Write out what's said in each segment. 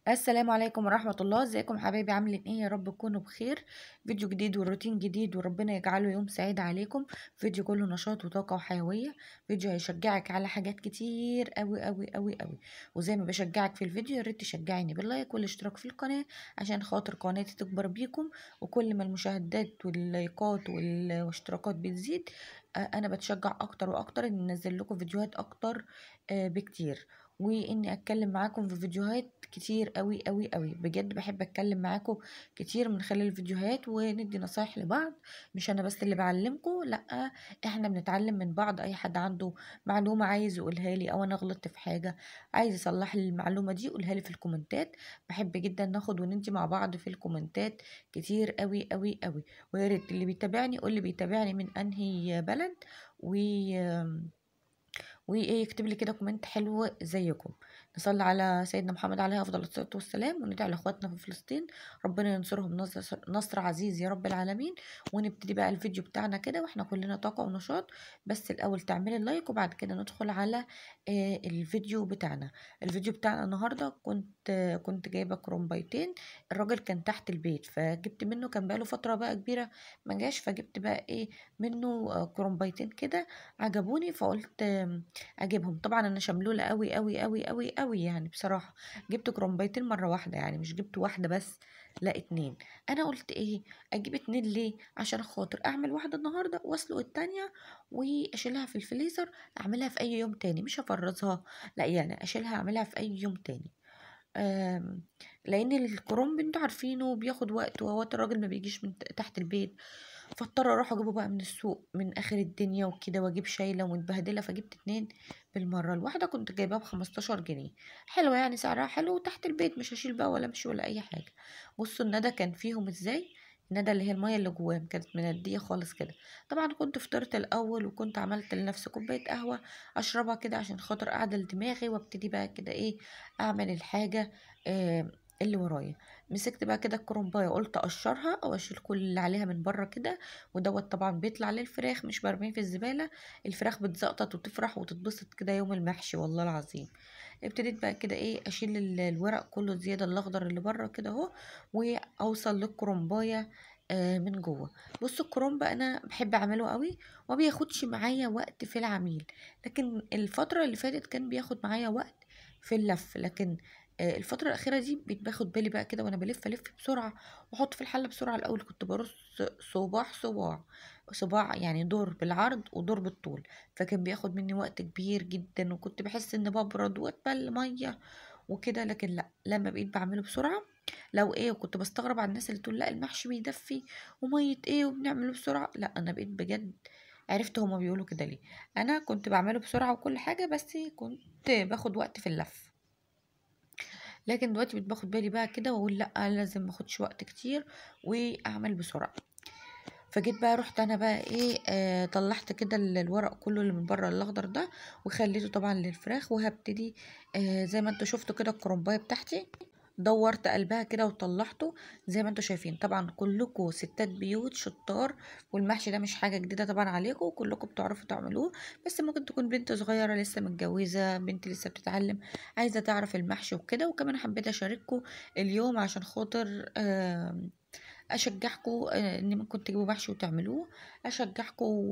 السلام عليكم ورحمة الله. ازيكم حبايبي؟ عاملين ايه؟ يا رب تكونوا بخير. فيديو جديد وروتين جديد وربنا يجعله يوم سعيد عليكم. فيديو كله نشاط وطاقة وحيوية. فيديو هيشجعك على حاجات كتير قوي قوي قوي قوي. وزي ما بشجعك في الفيديو يا ريت تشجعني باللايك والاشتراك في القناة عشان خاطر قناتي تكبر بيكم. وكل ما المشاهدات واللايكات والاشتراكات بتزيد انا بتشجع اكتر واكتر ان انزل لكم فيديوهات اكتر بكتير. واني اتكلم معاكم في فيديوهات كتير قوي قوي قوي. بجد بحب اتكلم معاكم كتير من خلال الفيديوهات وندي نصايح لبعض. مش انا بس اللي بعلمكم، لا، احنا بنتعلم من بعض. اي حد عنده معلومة عايز يقولها لي او انا غلطت في حاجة عايز يصلح لي المعلومة دي قولها لي في الكومنتات. بحب جدا ناخد وندي مع بعض في الكومنتات كتير قوي قوي قوي. ويا ريت اللي بيتابعني يقول لي بيتابعني من انهي بلد و وايه يكتب لي كده كومنت حلو زيكم. نصلي على سيدنا محمد عليه افضل الصلاه والسلام وندعي لاخواتنا في فلسطين ربنا ينصرهم نصر عزيز يا رب العالمين. ونبتدي بقى الفيديو بتاعنا كده واحنا كلنا طاقه ونشاط. بس الاول تعملي اللايك وبعد كده ندخل على الفيديو بتاعنا. الفيديو بتاعنا النهارده كنت جايبه كرومبايتين. الراجل كان تحت البيت فجبت منه، كان بقاله فتره بقى كبيره ما جاش، فجبت بقى ايه منه كرومبايتين كده عجبوني فقلت اجيبهم. طبعا انا شملوله قوي قوي قوي قوي قوي يعني بصراحه. جبت كرومبايتين مره واحده، يعني مش جبت واحده بس، لا اتنين. انا قلت ايه اجيب اتنين ليه؟ عشان خاطر اعمل واحده النهارده واسلق التانية واشيلها في الفريزر. اعملها في اي يوم تاني، مش هفرزها، لا يعني اشيلها اعملها في اي يوم تاني. آم، لان الكرنب انتوا عارفينه بياخد وقت ووقت الراجل ما بيجيش من تحت البيت. فاضطر اروح اجيبه بقى من السوق من اخر الدنيا وكده واجيب شايله ومتبهدله، فجبت اتنين بالمره. الواحده كنت جايباها ب15 جنيه، حلوه يعني سعرها حلو وتحت البيت، مش هشيل بقى ولا امشي ولا اي حاجه. بصوا الندى كان فيهم ازاي. الندى اللي هي الميه اللي جواهم كانت منديه خالص كده. طبعا كنت فطرت الاول وكنت عملت لنفسي كوبايه قهوه اشربها كده عشان خاطر اعدل دماغي وابتدي بقى كده ايه اعمل الحاجه آه اللي ورايا. مسكت بقى كده الكرنبايه قلت اقشرها او اشيل كل اللي عليها من بره كده. ودوت طبعا بيطلع للفراخ مش برميه في الزبالة. الفراخ بتزقطط وتفرح وتتبسط كده يوم المحشي والله العظيم. ابتديت بقى كده ايه اشيل الورق كله الزيادة الاخضر اللي بره كده اهو واوصل للكرنباية من جوه. بصوا الكرنب انا بحب اعمله قوي وما بياخدش معايا وقت في العميل. لكن الفترة اللي فاتت كان بياخد معايا وقت في اللف. لكن الفترة الأخيرة دي بقيت باخد بالي بقى كده وأنا بلف ألف بسرعة وأحط في الحلة بسرعة. الأول كنت برص صباع يعني دور بالعرض ودور بالطول، فكان بياخد مني وقت كبير جدا وكنت بحس ان ببرد واتبل ميه وكده. لكن لا، لما بقيت بعمله بسرعه لو ايه. وكنت بستغرب على الناس اللي تقول لا المحشي بيدفي وميه ايه وبنعمله بسرعه. لا انا بقيت بجد عرفت هما بيقولوا كده ليه. انا كنت بعمله بسرعه وكل حاجه بس كنت باخد وقت في اللف. لكن دلوقتي بقيت باخد بالي بقى كده واقول لا لازم ماخدش وقت كتير واعمل بسرعه. فجيت بقى رحت انا بقى ايه طلعت كده الورق كله اللي من بره الاخضر ده وخليته طبعا للفراخ. وهبتدي زي ما انتوا شفتوا كده الكرنبايه بتاعتي دورت قلبها كده وطلعته. زي ما انتوا شايفين طبعا كلكم ستات بيوت شطار. والمحشي ده مش حاجه جديده طبعا عليكم، كلكم بتعرفوا تعملوه. بس ممكن تكون بنت صغيره لسه متجوزه، بنت لسه بتتعلم عايزه تعرف المحشي وكده. وكمان حبيت اشارككم اليوم عشان خاطر اشجعكم ان ممكن تجيبوا محشي وتعملوه. اشجعكم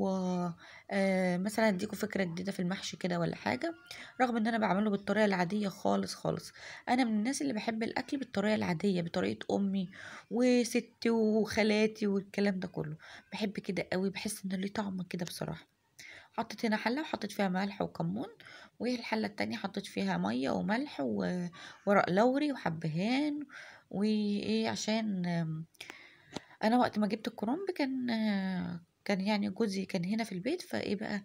مثلا اديكم فكره جديده في المحشي كده ولا حاجه. رغم ان انا بعمله بالطريقه العاديه خالص خالص. انا من الناس اللي بحب الاكل بالطريقه العاديه بطريقه امي وستي وخالاتي والكلام ده كله. بحب كده قوي، بحس ان ليه طعم كده بصراحه. حطيت هنا حله وحطيت فيها ملح وكمون. والحله التانية حطيت فيها ميه وملح وورق لوري وحبهان وايه عشان انا وقت ما جبت الكرنب كان يعني جوزي كان هنا في البيت فايه بقى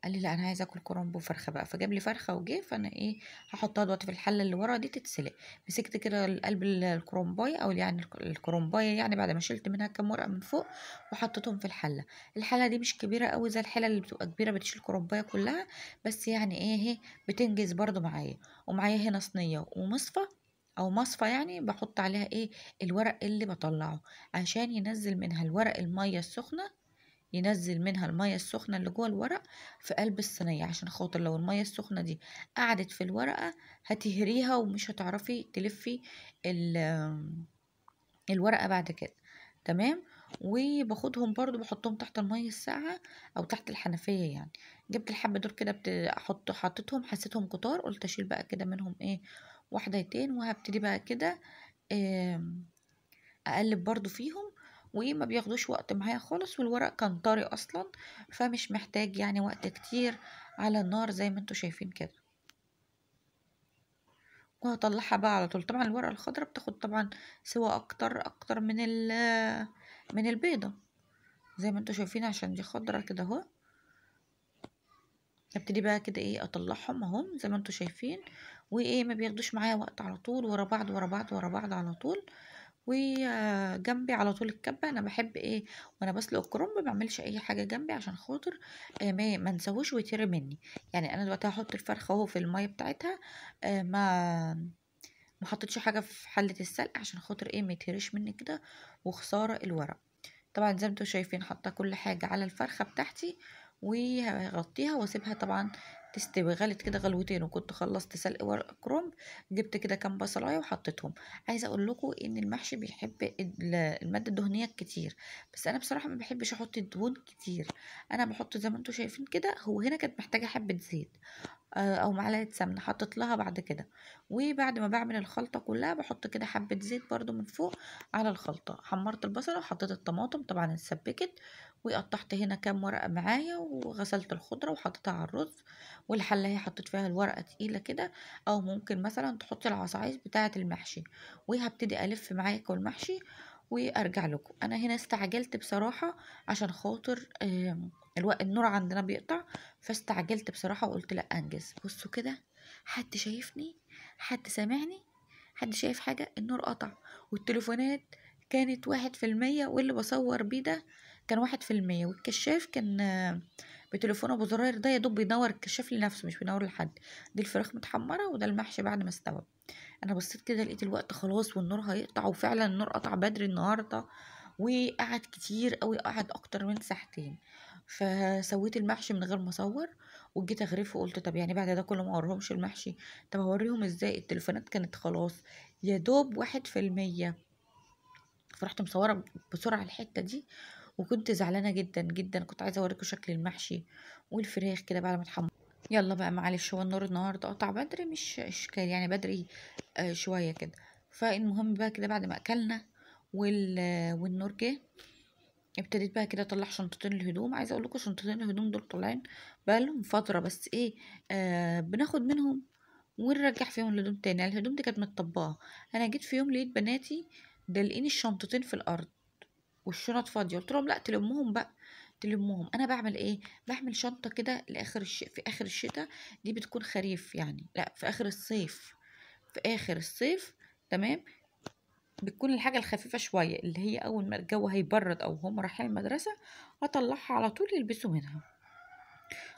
قال لي لا انا عايزه اكل كرنب وفرخه بقى. فجاب لي فرخه وجه فانا ايه هحطها دلوقتي في الحله اللي ورا دي تتسلق. مسكت كده قلب الكرنبايه او يعني الكرنبايه يعني بعد ما شلت منها كام ورقه من فوق وحطيتهم في الحله. الحله دي مش كبيره قوي زي الحله اللي بتبقى كبيره بتشيل الكرنبايه كلها، بس يعني ايه هي بتنجز برضو معايا. ومعايا هنا صينيه ومصفى او مصفى يعني بحط عليها ايه الورق اللي بطلعه عشان ينزل منها الورق المية السخنة ينزل منها المية السخنة اللي جوه الورق في قلب الصينية، عشان خاطر لو المية السخنة دي قعدت في الورقة هتهريها ومش هتعرفي تلفي الورقة بعد كده. تمام. وباخدهم برضو بحطهم تحت المية الساقعة او تحت الحنفية يعني. جبت الحبة دول كده حطيتهم، حسيتهم كتار، قلت اشيل بقى كده منهم ايه واحدتين، وهبتدي بقى كده اقلب برضو فيهم. وايه ما بياخدوش وقت معايا خالص، والورق كان طري اصلا، فمش محتاج يعني وقت كتير على النار زي ما انتوا شايفين كده. وهطلعها بقى على طول. طبعا الورقة الخضراء بتاخد طبعا سوا اكتر من البيضة زي ما انتوا شايفين، عشان دي خضرة كده اهو. ابتدي بقى كده ايه اطلعهم اهم زي ما انتوا شايفين، وايه ما بياخدوش معايا وقت، على طول ورا بعض ورا بعض ورا بعض على طول. وجنبي على طول الكبة. انا بحب ايه وانا بسلق الكرنب ما بعملش اي حاجة جنبي، عشان خاطر ما انساهوش ويتري مني. يعني انا دلوقتي هحط الفرخة اهو في المية بتاعتها، ما حطيتش حاجة في حلة السلق عشان خاطر ايه ما يتهريش مني كده، وخسارة الورق. طبعا زي ما انتوا شايفين حاطه كل حاجه على الفرخه بتاعتي، وهغطيها واسيبها طبعا تستوي. غلت كده غلوتين وكنت خلصت سلق ورق كرنب. جبت كده كام بصلايه وحطيتهم. عايزه اقول لكم ان المحشي بيحب الماده الدهنيه كتير، بس انا بصراحه ما بحبش احط الدهون كتير. انا بحط زي ما انتوا شايفين كده. هو هنا كانت محتاجه حبه زيت او معلقه سمنه، حطيت لها بعد كده. وبعد ما بعمل الخلطه كلها بحط كده حبه زيت برضو من فوق على الخلطه. حمرت البصله وحطيت الطماطم طبعا اتسبكت، وقطعت هنا كام ورقه معايا، وغسلت الخضره وحطيتها على الرز. والحله هي حطيت فيها الورقه تقيله كده، او ممكن مثلا تحطي العصايص بتاعه المحشي. وهبتدي الف معاكم المحشي وارجع لكم. انا هنا استعجلت بصراحه عشان خاطر النور عندنا بيقطع، فاستعجلت بصراحة وقلت لا انجز. بصوا كده، حد شايفني؟ حد سامعني؟ حد شايف حاجة؟ النور قطع، والتليفونات كانت 1%، واللي بصور بيه ده كان 1%، والكشاف كان بتليفون ابو زراير ده يا دوب بينور الكشاف لنفسه مش بينور لحد. دي الفراخ متحمرة وده المحشي بعد ما استوى. انا بصيت كده لقيت الوقت خلاص والنور هيقطع، وفعلا النور قطع بدري النهارده، وقعد كتير قوي، قعد اكتر من ساعتين. فسويت المحشي من غير ما اصور، وجيت اغرفه وقلت طب يعني بعد ده كله ما اوريهمش المحشي؟ طب هوريهم ازاي؟ التليفونات كانت خلاص يا دوب 1%. فرحت مصوره بسرعه الحته دي، وكنت زعلانه جدا جدا. كنت عايزه اوريكم شكل المحشي والفراخ كده بعد ما اتحمر. يلا بقى معلش، هو النور النهارده قطع بدري مش اشكال يعني، بدري شويه كده. فالمهم بقى كده بعد ما اكلنا والنور جه، ابتديت بقى كده اطلع شنطتين الهدوم. عايزه اقول لكم شنطتين الهدوم دول طالعين بقالهم فتره، بس ايه بناخد منهم ونرجع فيهم الهدوم تاني. يعني الهدوم دي كانت متطبقه. انا جيت في يوم لقيت بناتي دلقين الشنطتين في الارض والشنط فاضيه. قلت لهم لا تلموهم بقى، تلموهم. انا بعمل ايه؟ بعمل شنطه كده لاخر في اخر الشتاء. دي بتكون خريف يعني، لا في اخر الصيف، في اخر الصيف. تمام. بتكون الحاجة الخفيفة شوية، اللي هي أول ما الجو هيبرد أو هم رايحين المدرسة أطلعها على طول يلبسوا منها.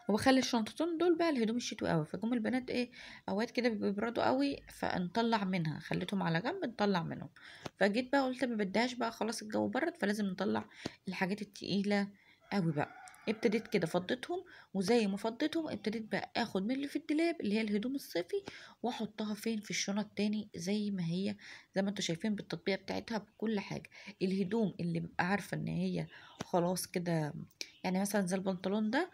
وبخلي الشنطتين دول بقى الهدوم الشتوي قوي. فجم البنات ايه اوقات كده بيبردوا قوي، فنطلع منها، خليتهم على جنب نطلع منهم. فجيت بقى قلت ما بديهاش بقى، خلاص الجو برد فلازم نطلع الحاجات التقيلة قوي بقى. ابتديت كده فضيتهم، وزي ما فضيتهم ابتديت بقى اخد من اللي في الدولاب اللي هي الهدوم الصيفي، واحطها فين؟ في الشنط تاني زي ما هي، زي ما انتوا شايفين بالتطبيقة بتاعتها بكل حاجة. الهدوم اللي ببقى عارفة ان هي خلاص كده، يعني مثلا زي البنطلون ده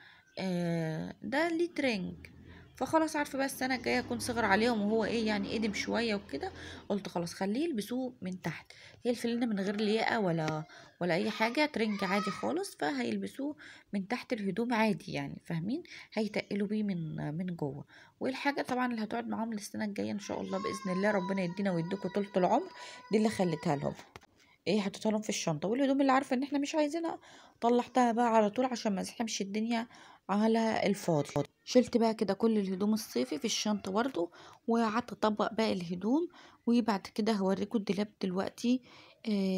ده ليه ترنج، فخلاص عارفه بقى السنه الجايه اكون صغر عليهم وهو ايه يعني قدم شويه وكده. قلت خلاص خليه يلبسوه من تحت. هي الفلينه من غير لياقه ولا اي حاجه، ترنج عادي خالص، فهيلبسوه من تحت الهدوم عادي يعني، فاهمين؟ هيتقلوا بيه من جوه. والحاجه طبعا اللي هتقعد معاهم للسنه الجايه ان شاء الله باذن الله، ربنا يدينا ويديكوا طول العمر. دي اللي خليتها لهم، ايه حطيتها لهم في الشنطه. والهدوم اللي عارفه ان احنا مش عايزينها طلعتها بقى على طول عشان ما ازحمش الدنيا على الفاضي. شلت بقى كده كل الهدوم الصيفي في الشنطه برضو، وقعدت اطبق باقي الهدوم. وبعد كده هوريكم الدولاب دلوقتي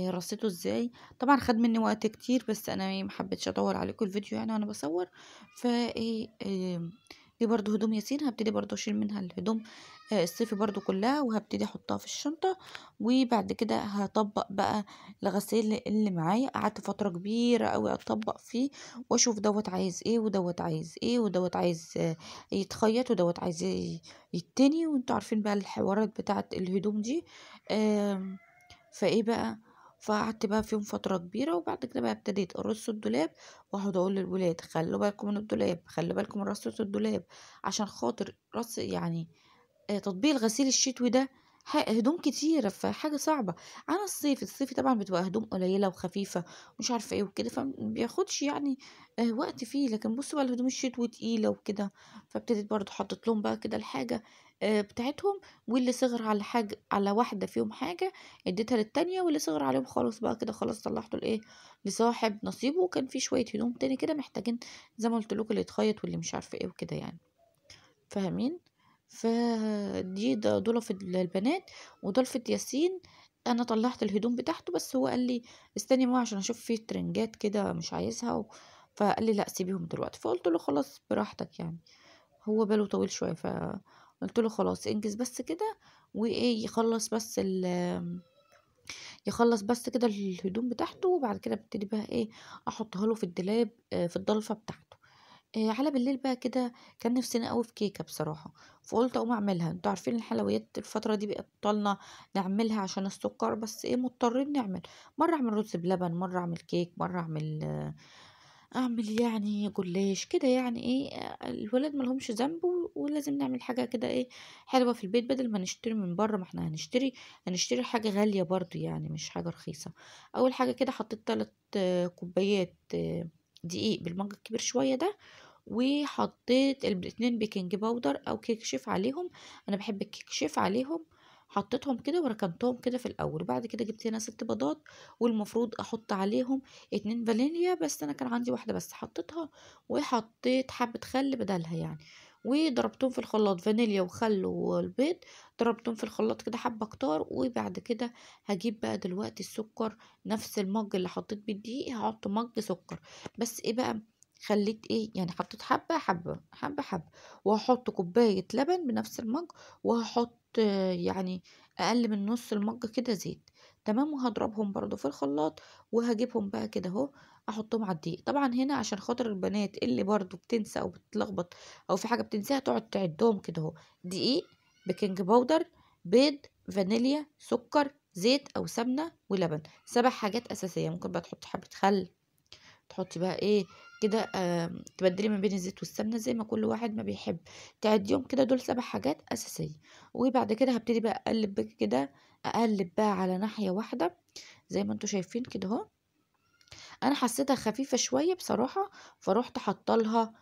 رصيته ازاي. طبعا خد مني وقت كتير، بس انا ما حبيتش اطول عليكم الفيديو يعني وانا بصور. فايه دي برضو هدوم ياسين، هبتدي برضو اشيل منها الهدوم الصيفي برضو كلها، وهبتدي احطها في الشنطة. وبعد كده هطبق بقى الغسيل اللي معايا. قعدت فترة كبيرة قوي اطبق فيه واشوف دوت عايز ايه ودوت عايز ايه ودوت عايز يتخيط ودوت عايز يتني، وانتوا عارفين بقى الحوارات بتاعت الهدوم دي. آم، فايه بقى، فقعدت بقى فيهم فترة كبيرة. وبعد كده بقى ابتديت ارص الدولاب، واقعد اقول للولاد خلوا بالكم من الدولاب، خلوا بالكم من رصة الدولاب، عشان خاطر رص يعني تطبيق الغسيل الشتوي ده هدوم كتيرة، فحاجة صعبة عن الصيفي طبعا بتبقى هدوم قليلة وخفيفة ومش عارفة ايه وكده، فمبياخدش يعني وقت فيه. لكن بصوا بقى الهدوم الشتوي تقيلة وكده، فابتديت برضو حطيت لهم بقى كده الحاجة بتاعتهم. واللي صغر على حاجة على واحدة فيهم حاجة اديتها للتانية، واللي صغر عليهم خلاص بقى كده خلاص طلعته لايه لصاحب نصيبه. وكان في شوية هدوم تاني كده محتاجين زي ما قلت لكم اللي يتخيط واللي مش عارفة ايه وكده يعني، فاهمين؟ فدي دول في البنات. ودول في ياسين انا طلعت الهدوم بتاعته، بس هو قال لي استني ما عشان اشوف فيه ترنجات كده مش عايزها فقال لي لا سيبيهم دلوقتي. فقلت له خلاص براحتك يعني، هو باله طويل شويه. فقلت له خلاص انجز بس كده، وايه يخلص بس كده الهدوم بتاعته، وبعد كده ابتدي بقى ايه احطها له في الدولاب في الضلفه بتاعته. على بالليل بقى كده كان نفسنا قوي في كيكه بصراحه، فقلت اقوم اعملها. انتوا عارفين الحلويات الفتره دي بقت طالنا نعملها عشان السكر، بس ايه مضطرين نعمل. مره اعمل رز بلبن، مره اعمل كيك، مره اعمل يعني جلاش كده يعني ايه. الولاد ملهمش ذنب ولازم نعمل حاجه كده ايه حلوه في البيت، بدل ما نشتري من بره. ما احنا هنشتري حاجه غاليه برضو يعني مش حاجه رخيصه. اول حاجه كده حطيت 3 كوبايات دقيق بالمج الكبير شويه ده، وحطيت الاتنين بيكنج باودر او كيك شيف عليهم. انا بحب الكيك شيف عليهم. حطيتهم كده وركنتهم كده في الاول، وبعد كده جبت هنا 6 بيضات، والمفروض احط عليهم 2 فانيليا، بس انا كان عندي واحده بس حطيتها، وحطيت حبه خل بدلها يعني. وضربتهم في الخلاط فانيليا وخل والبيض، ضربتهم في الخلاط كده حبه كتار. وبعد كده هجيب بقى دلوقتي السكر، نفس المج اللي حطيت بيه الدقيق هحط مج سكر. بس ايه بقى، خليت ايه يعني حطيت حبة حبة حبة حبة، وهحط كوباية لبن بنفس المج، وهحط يعني اقل من نص المج كده زيت. تمام. وهضربهم برضو في الخلاط، وهجيبهم بقى كده اهو احطهم على الدقيق. طبعا هنا عشان خاطر البنات اللي برضو بتنسى او بتتلخبط او في حاجة بتنساها تقعد تعدهم كده اهو: دقيق، بيكنج باودر، بيض، فانيليا، سكر، زيت او سمنة، ولبن. 7 حاجات اساسية. ممكن بقى تحط حبة خل، تحطي بقى ايه كده تبدلي ما بين الزيت والسمنه زي ما كل واحد ما بيحب. تعديهم كده، دول 7 حاجات اساسيه. وبعد كده هبتدي بقى اقلب بقى كده، اقلب بقى على ناحيه واحده زي ما انتوا شايفين كده اهو. انا حسيتها خفيفه شويه بصراحه، فروحت حاطه لها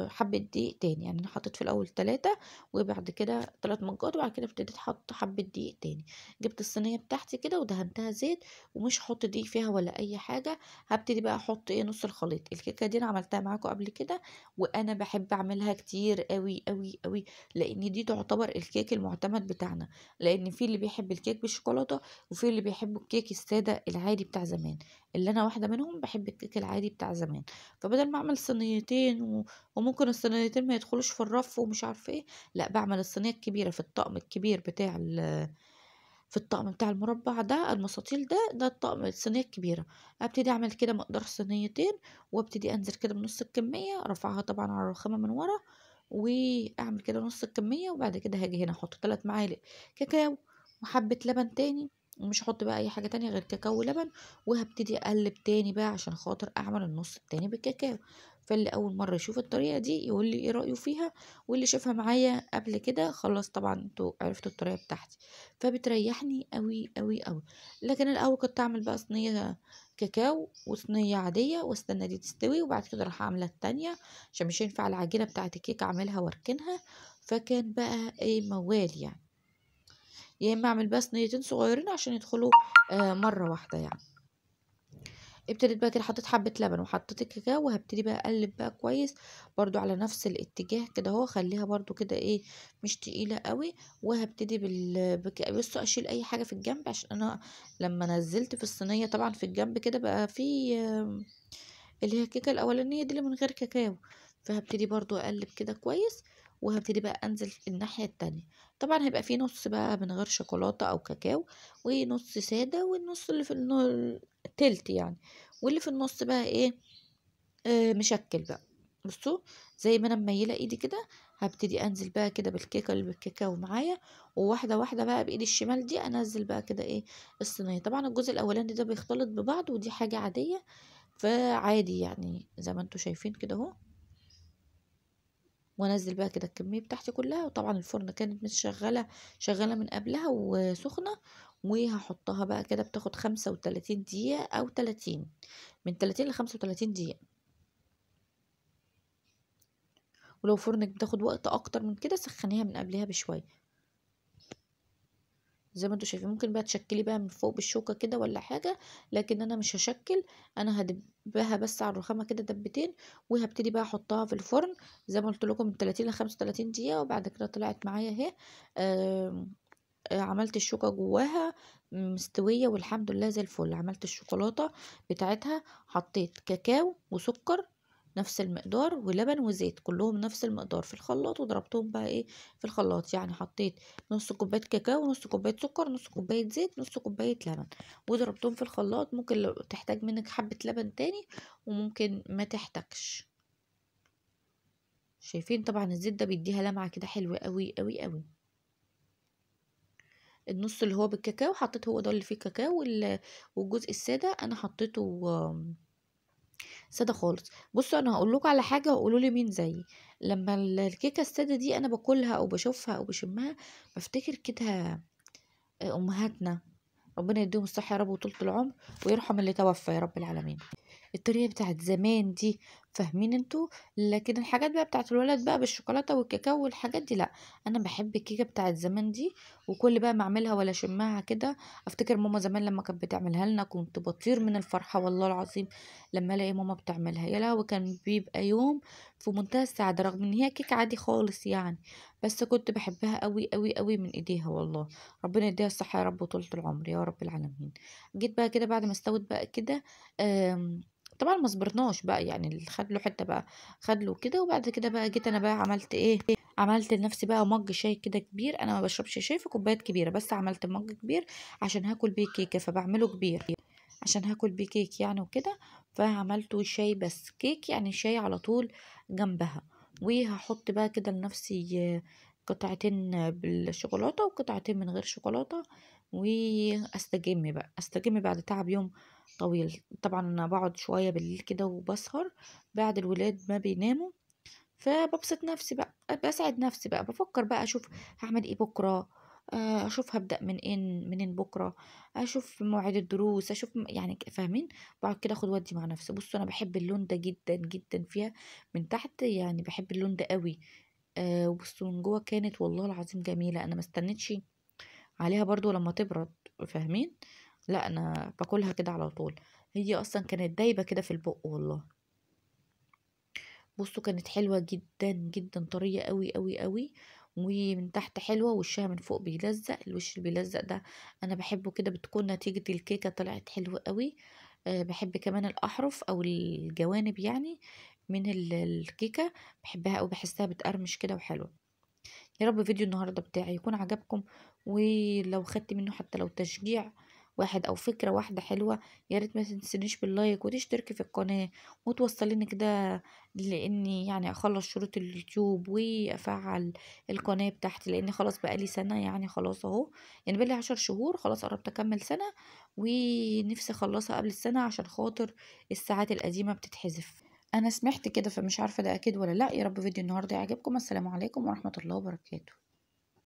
حبه دقيق تاني. يعني انا حطيت في الاول 3، وبعد كده 3 مجات، وبعد كده ابتديت احط حبه دقيق تاني. جبت الصينيه بتاعتي كده ودهنتها زيت، ومش هحط دقيق فيها ولا اي حاجه. هبتدي بقى احط ايه نص الخليط. الكيكه دي انا عملتها معاكم قبل كده، وانا بحب اعملها كتير قوي قوي قوي، لان دي تعتبر الكيك المعتمد بتاعنا. لان في اللي بيحب الكيك بالشوكولاته، وفي اللي بيحب الكيك الساده العادي بتاع زمان. اللي انا واحده منهم بحب الكيك العادي بتاع زمان. فبدل ما اعمل صينيتين وممكن الصينيتين ما يدخلوش في الرف ومش عارفه ايه، لا بعمل الصينيه الكبيره في الطقم الكبير بتاع في الطقم بتاع المربع ده المستطيل ده الطقم الصينيه الكبيره. ابتدي اعمل كده مقدار صينيتين، وابتدي انزل كده بنص الكميه، ارفعها طبعا على الرخامه من ورا، واعمل كده نص الكميه. وبعد كده هاجي هنا احط 3 معالق كاكاو وحبه لبن تاني، ومش هحط بقى اي حاجه تانية غير كاكاو ولبن. وهبتدي اقلب تاني بقى عشان خاطر اعمل النص التاني بالكاكاو. فاللي اول مره يشوف الطريقه دي يقول لي ايه رايه فيها، واللي شافها معايا قبل كده خلاص طبعا انتوا عرفتوا الطريقه بتاعتي. فبتريحني قوي قوي قوي. لكن الاول كنت اعمل بقى صينيه كاكاو وصينيه عاديه واستنى دي تستوي، وبعد كده راح عامله التانية عشان مش ينفع العجينه بتاعه الكيك اعملها واركنها. فكان بقى ايه موال يعني، يا اما اعمل بقى صينيتين صغيرين عشان يدخلوا مره واحده يعني. ابتديت بقى كده حطيت حبة لبن وحطيت الكاكاو، وهبتدي بقى اقلب بقى كويس برضو على نفس الاتجاه كده اهو. خليها برضو كده ايه مش تقيلة قوي. وهبتدي بصوا اشيل اي حاجة في الجنب، عشان انا لما نزلت في الصينية طبعا في الجنب كده بقى في اللي هي الكيكة الاولانية دي اللي من غير كاكاو، فهبتدي برضو اقلب كده كويس، وهبتدي بقى انزل الناحية التانية. طبعا هيبقى فيه نص بقى من غير شوكولاتة او كاكاو، ونص سادة، والنص اللي في التلت يعني، واللي في النص بقى ايه، مشكل بقى. بصوا زي ما انا مميله ايدي كده، هبتدي انزل بقى كده بالكيكه اللي بالكاكاو معايا، وواحده واحده بقى بايدي الشمال دي انزل بقى كده ايه الصينيه. طبعا الجزء الاولاني ده بيختلط ببعض، ودي حاجه عاديه، فعادي يعني زي ما انتوا شايفين كده اهو. وانزل بقى كده الكميه بتاعتي كلها، وطبعا الفرن كانت مش شغاله من قبلها وسخنه. وهحطها بقى كده، بتاخد 35 دقيقه او 30، من 30 ل 35 دقيقه. ولو فرنك بتاخد وقت اكتر من كده سخنيها من قبلها بشويه. زي ما انتوا شايفين ممكن بقى تشكلي بقى من فوق بالشوكه كده ولا حاجه، لكن انا مش هشكل، انا هدبها بس على الرخامه كده دبتين، وهبتدي بقى احطها في الفرن زي ما قلت لكم من 30 ل 35 دقيقه. وبعد كده طلعت معايا اهي، آم، عملت الشوكه جواها مستويه والحمد لله زي الفل. عملت الشوكولاته بتاعتها، حطيت كاكاو وسكر نفس المقدار، ولبن وزيت كلهم نفس المقدار في الخلاط، وضربتهم بقى ايه في الخلاط. يعني حطيت نص كوبايه كاكاو، نص كوبايه سكر، نص كوبايه زيت، نص كوبايه لبن، وضربتهم في الخلاط. ممكن لو تحتاج منك حبه لبن تاني، وممكن ما تحتاجش. شايفين طبعا الزيت ده بيديها لمعه كده حلوه قوي قوي قوي. النص اللي هو بالكاكاو حطيت هو ده اللي فيه كاكاو، والجزء الساده انا حطيته ساده خالص. بصوا انا هقول لكم على حاجه وقولوا لي مين زيي. لما الكيكه الساده دي انا باكلها او بشوفها او بشمها، بفتكر كده امهاتنا، ربنا يديهم الصحه يا رب وطولة العمر، ويرحم اللي توفى يا رب العالمين. الطريقة بتاعت زمان دي، فاهمين انتوا؟ لكن الحاجات بقى بتاعت الولاد بقى بالشوكولاتة والكاكاو والحاجات دي لا، انا بحب الكيكة بتاعت زمان دي. وكل بقى ما اعملها ولا اشمها كده، افتكر ماما زمان لما كانت بتعملها لنا كنت بطير من الفرحة والله العظيم. لما الاقي ماما بتعملها يا لهوي، كان بيبقى يوم في منتهى السعادة، رغم ان هي كيكة عادي خالص يعني، بس كنت بحبها قوي قوي قوي من ايديها والله. ربنا يديها الصحة يا رب وطولة العمر يا رب العالمين. جيت بقى كده بعد ما استوت بقى كده، طبعا ما صبرناش بقى يعني، اللي خد له حته بقى خد له كده. وبعد كده بقى جيت انا بقى عملت ايه، عملت لنفسي بقى مج شاي كده كبير. انا ما بشربش شاي في كوبايات كبيره، بس عملت مج كبير عشان هاكل بيه كيكه، فبعمله كبير عشان هاكل بيه كيك يعني وكده. فعملته شاي بس كيك يعني شاي على طول جنبها. وهحط بقى كده لنفسي قطعتين بالشوكولاته وقطعتين من غير شوكولاته، واستجم بقى، استجم بعد تعب يوم طويل. طبعا انا بقعد شويه بالليل كده وبسهر بعد الولاد ما بيناموا، فببسط نفسي بقى، بسعد نفسي بقى، بفكر بقى اشوف هعمل ايه بكره، اشوف هبدأ منين بكره، اشوف مواعيد الدروس، اشوف يعني فاهمين. بقعد كده اخد ودي مع نفسي. بصوا انا بحب اللون ده جدا جدا فيها من تحت، يعني بحب اللون ده قوي. وبصوا من جوه كانت والله العظيم جميله، انا ما استنيتش عليها برضو لما تبرد، فاهمين؟ لا انا باكلها كده على طول، هي اصلا كانت دايبه كده في البق والله. بصوا كانت حلوه جدا جدا، طريه قوي قوي قوي، ومن تحت حلوه، وشها من فوق بيلزق، الوش اللي بيلزق ده انا بحبه كده، بتكون نتيجه الكيكه طلعت حلوه قوي. بحب كمان الاحرف او الجوانب يعني من الكيكه، بحبها او بحسها بتقرمش كده وحلوه. يا رب فيديو النهارده بتاعي يكون عجبكم، ولو خدت منه حتى لو تشجيع واحد او فكرة واحدة حلوة، يا ريت ما تنسنيش باللايك وتشتركي في القناة وتوصليني كده، لاني يعني اخلص شروط اليوتيوب وافعل القناة بتاعتي، لاني خلاص بقالي سنة يعني، خلاص اهو يعني بقالي 10 شهور، خلاص قربت اكمل سنة، ونفسي اخلصها قبل السنة عشان خاطر الساعات القديمة بتتحذف. انا سمعت كده فمش عارفة ده اكيد ولا لا. يا رب فيديو النهارده يعجبكم. السلام عليكم ورحمة الله وبركاته.